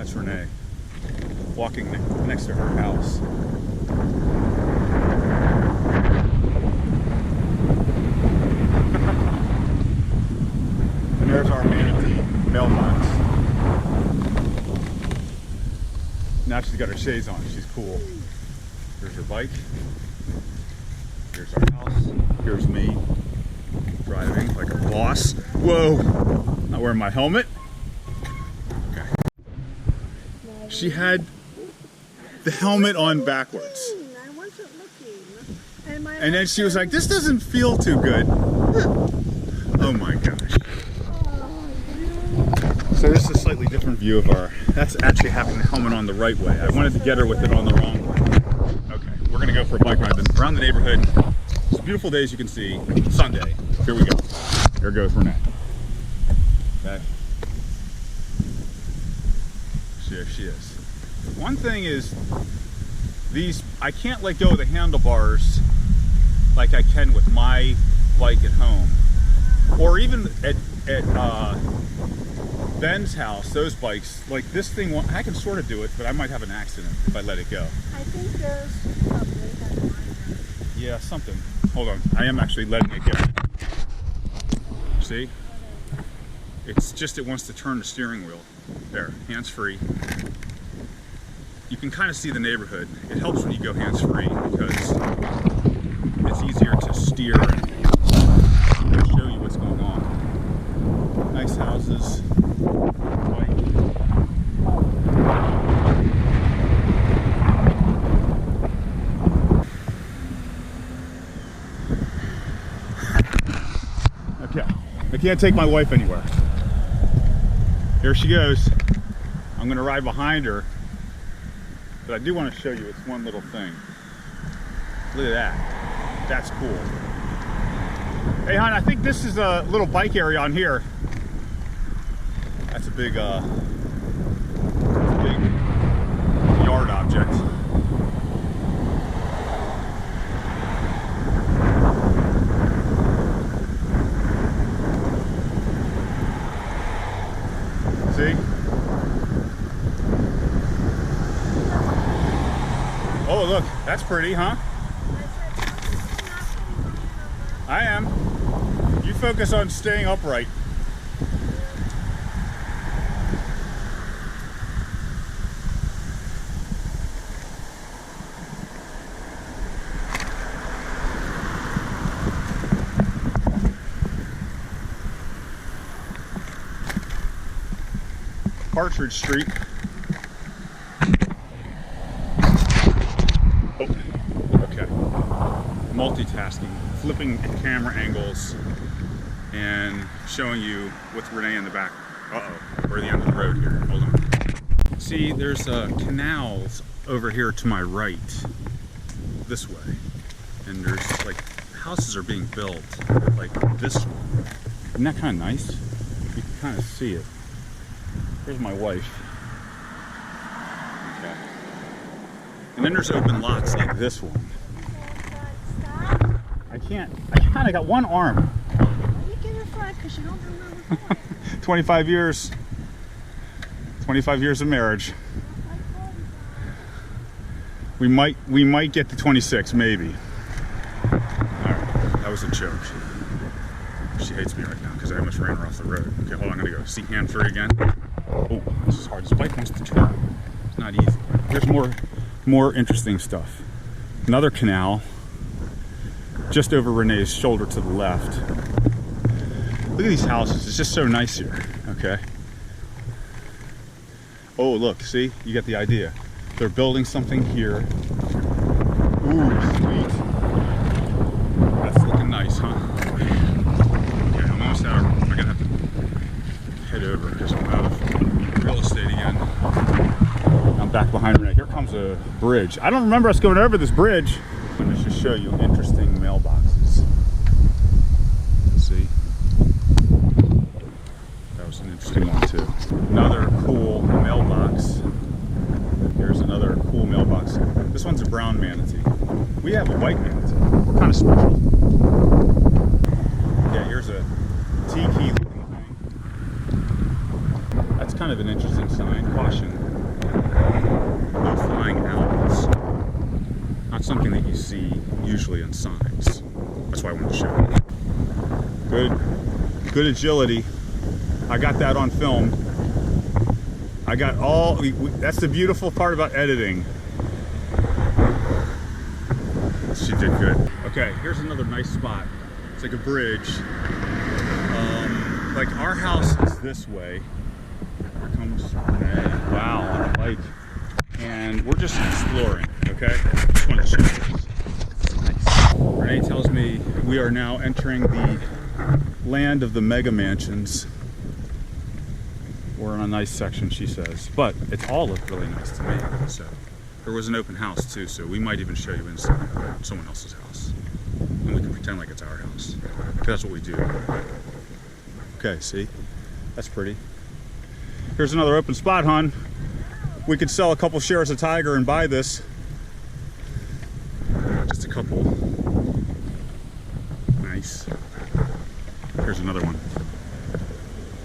That's Renee, walking next to her house. And there's our manatee mailbox. Now she's got her shades on. She's cool. Here's her bike. Here's our house. Here's me driving like a boss. Whoa! Not wearing my helmet. Okay. She had the helmet on backwards. I wasn't looking. And then she was like, this doesn't feel too good. Oh my gosh. So this is a slightly different view of our, that's actually having the helmet on the right way. I wanted to get her with it on the wrong way. Okay, we're gonna go for a bike ride around the neighborhood. It's a beautiful day, as you can see. Sunday. Here we go. There goes Renee. Okay. There she is. One thing is, I can't let go of the handlebars like I can with my bike at home. Or even at Ben's house, those bikes, like this thing, I can sort of do it, but I might have an accident if I let it go. I think there's probably that. Yeah, something. Hold on, I am actually letting it go. See? It's just, it wants to turn the steering wheel. There, hands-free. You can kind of see the neighborhood. It helps when you go hands-free because it's easier to steer and show you what's going on. Nice houses. Okay, I can't take my wife anywhere. Here she goes. I'm gonna ride behind her, but I do want to show you it's one little thing. Look at that. That's cool. Hey, hon, I think this is a little bike area on here. That's a big yard object. See? Oh, look, that's pretty, huh? I am. You focus on staying upright. Partridge Street. Oh, okay. Multitasking, flipping camera angles, and showing you with Renee in the back. Uh-oh, we're at the end of the road here. Hold on. See, there's canals over here to my right, this way, and there's like houses are being built like this one. Isn't that kind of nice? You can kind of see it. Here's my wife. Okay. And then there's open lots like this one. I kind of got one arm. You get in front because you don't remember. 25 years. 25 years of marriage. We might get to 26, maybe. All right, that was a joke. She hates me right now because I almost ran her off the road. Okay, hold on, I'm gonna go. See hand free again. Oh, this is hard. This bike wants to turn. It's not easy. Here's more interesting stuff. Another canal just over Renee's shoulder to the left. Look at these houses. It's just so nice here. Okay. Oh, look. See? You get the idea. They're building something here. Ooh, sweet. That's looking nice, huh? Okay, I'm almost out. I'm gonna have to head over because I'm out of real estate again. I'm back behind Renee. Here comes a bridge. I don't remember us going over this bridge. I'm gonna just show you interesting mailboxes. See? That was an interesting one too. Another cool mailbox. Here's another cool mailbox. This one's a brown manatee. We have a white manatee. We're kind of special. Yeah, here's a tiki looking thing. That's kind of an interesting sign. Caution. No flying owls. Not something that you see usually in signs. That's why I wanted to show you. Good agility. I got that on film. I got all, that's the beautiful part about editing. She did good. Okay, here's another nice spot. It's like a bridge. Like our house is this way. Here comes Renee. Wow, on a bike. And we're just exploring, okay? Just wanted to show you this. Nice. Renee tells me we are now entering the land of the mega mansions. We're in a nice section, she says. But it's all looked really nice to me. So there was an open house too, so we might even show you inside someone else's house. And we can pretend like it's our house. Because that's what we do. Okay, see? That's pretty. Here's another open spot, hon. We could sell a couple shares of Tiger and buy this. Just a couple. Nice. Here's another one.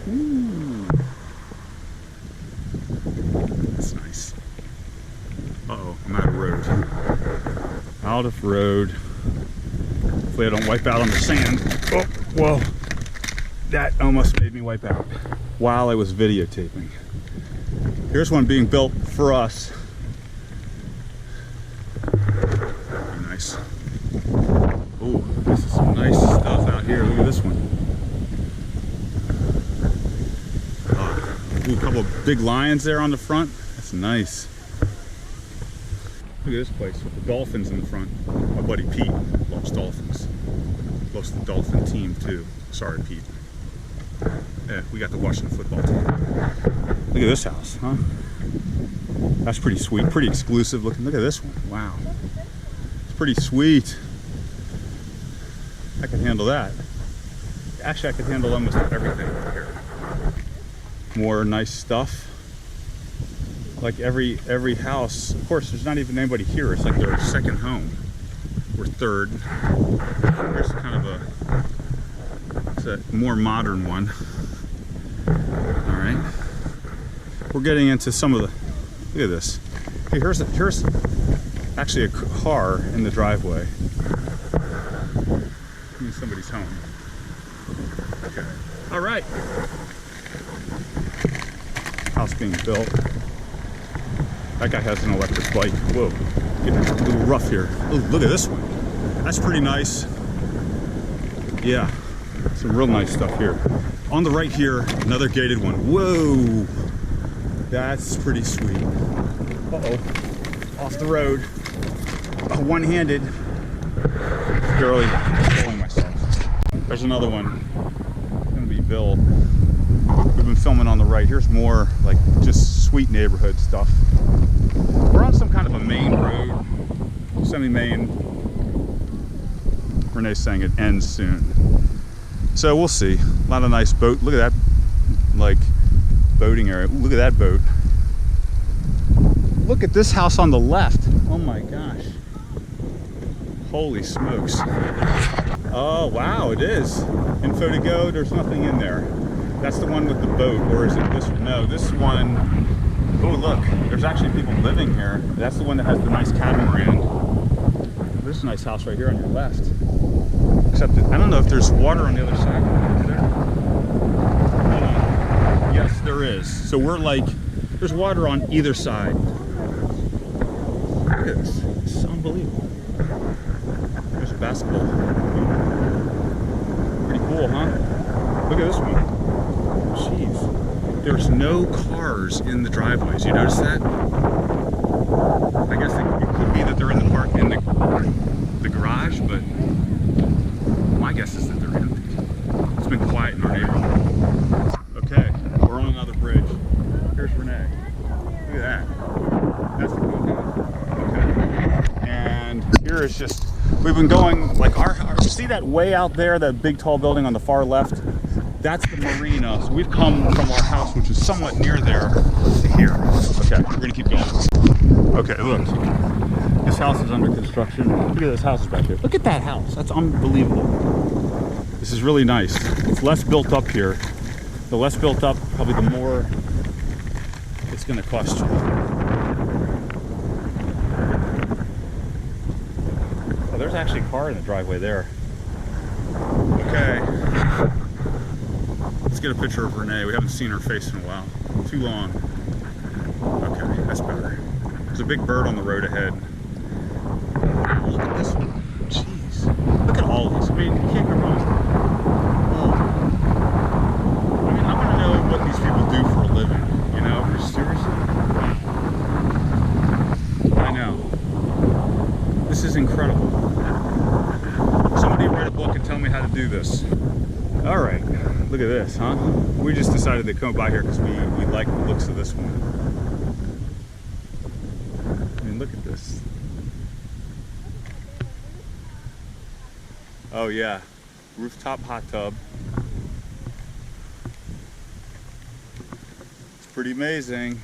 Ooh. That's nice. Uh-oh, I'm out of road. Out of road. Hopefully I don't wipe out on the sand. Oh, whoa. That almost made me wipe out while I was videotaping. Here's one being built for us. Pretty nice. Oh, this is some nice stuff out here. Look at this one. Ooh, a couple of big lions there on the front. That's nice. Look at this place with the dolphins in the front. My buddy Pete loves dolphins. Loves the dolphin team too. Sorry, Pete. Yeah, we got the Washington football team. Look at this house, huh? That's pretty sweet, pretty exclusive looking. Look at this one. Wow. It's pretty sweet. I can handle that. Actually, I could handle almost everything here. More nice stuff. Like every house. Of course, there's not even anybody here. It's like their second home. Or third. Here's kind of it's a more modern one. All right. We're getting into some of the. Look at this. Hey, here's actually a car in the driveway. In somebody's home. Okay. All right. House being built. That guy has an electric bike. Whoa. Getting a little rough here. Oh, look at this one. That's pretty nice. Yeah. Some real nice stuff here. On the right here, another gated one. Whoa. That's pretty sweet. Uh-oh. Off the road. One-handed. Barely controlling myself. There's another one. Gonna be built. We've been filming on the right. Here's more like just sweet neighborhood stuff. We're on some kind of a main road. Semi-main. Renee's saying it ends soon. So we'll see. A lot of nice boat. Look at that, like, boating area. Ooh, look at that boat. Look at this house on the left. Oh my gosh. Holy smokes. Oh, wow, it is. Info to go, there's nothing in there. That's the one with the boat, or is it this one? No, this one, oh look, there's actually people living here. That's the one that has the nice catamaran. There's a nice house right here on your left. Except that, I don't know if there's water on the other side. Is there? Hold on. Yes, there is. So we're like, there's water on either side. Look at this. It's unbelievable. There's a basketball. Pretty cool, huh? Look at this one. Jeez. There's no cars in the driveways. You notice that? I guess it could be that they're in the park in the garage, but my guess is that they're empty. It's been quiet in our neighborhood. Okay, we're on another bridge. Here's Renee. Look at that. That's the cool guy. Okay. And here is just, we've been going like our see that way out there, that big tall building on the far left? That's the marina. So we've come from our house, which is somewhat near there, to here. Okay, we're gonna keep going. Okay, look. This house is under construction. Look at those houses back here. Look at that house. That's unbelievable. This is really nice. It's less built up here. The less built up, probably the more it's gonna cost you. there's actually a car in the driveway there. Okay. Let's get a picture of Renee. We haven't seen her face in a while. Too long. Okay, that's better. There's a big bird on the road ahead. Look at this one. Jeez. Look at all of these. I mean, you can't go wrong. Oh. I mean, I want to know what these people do for a living. You know, seriously? I know. This is incredible. Somebody write a book and tell me how to do this. All right, look at this, huh? We just decided to come by here because we like the looks of this one. I mean, look at this. Oh yeah, rooftop hot tub. It's pretty amazing.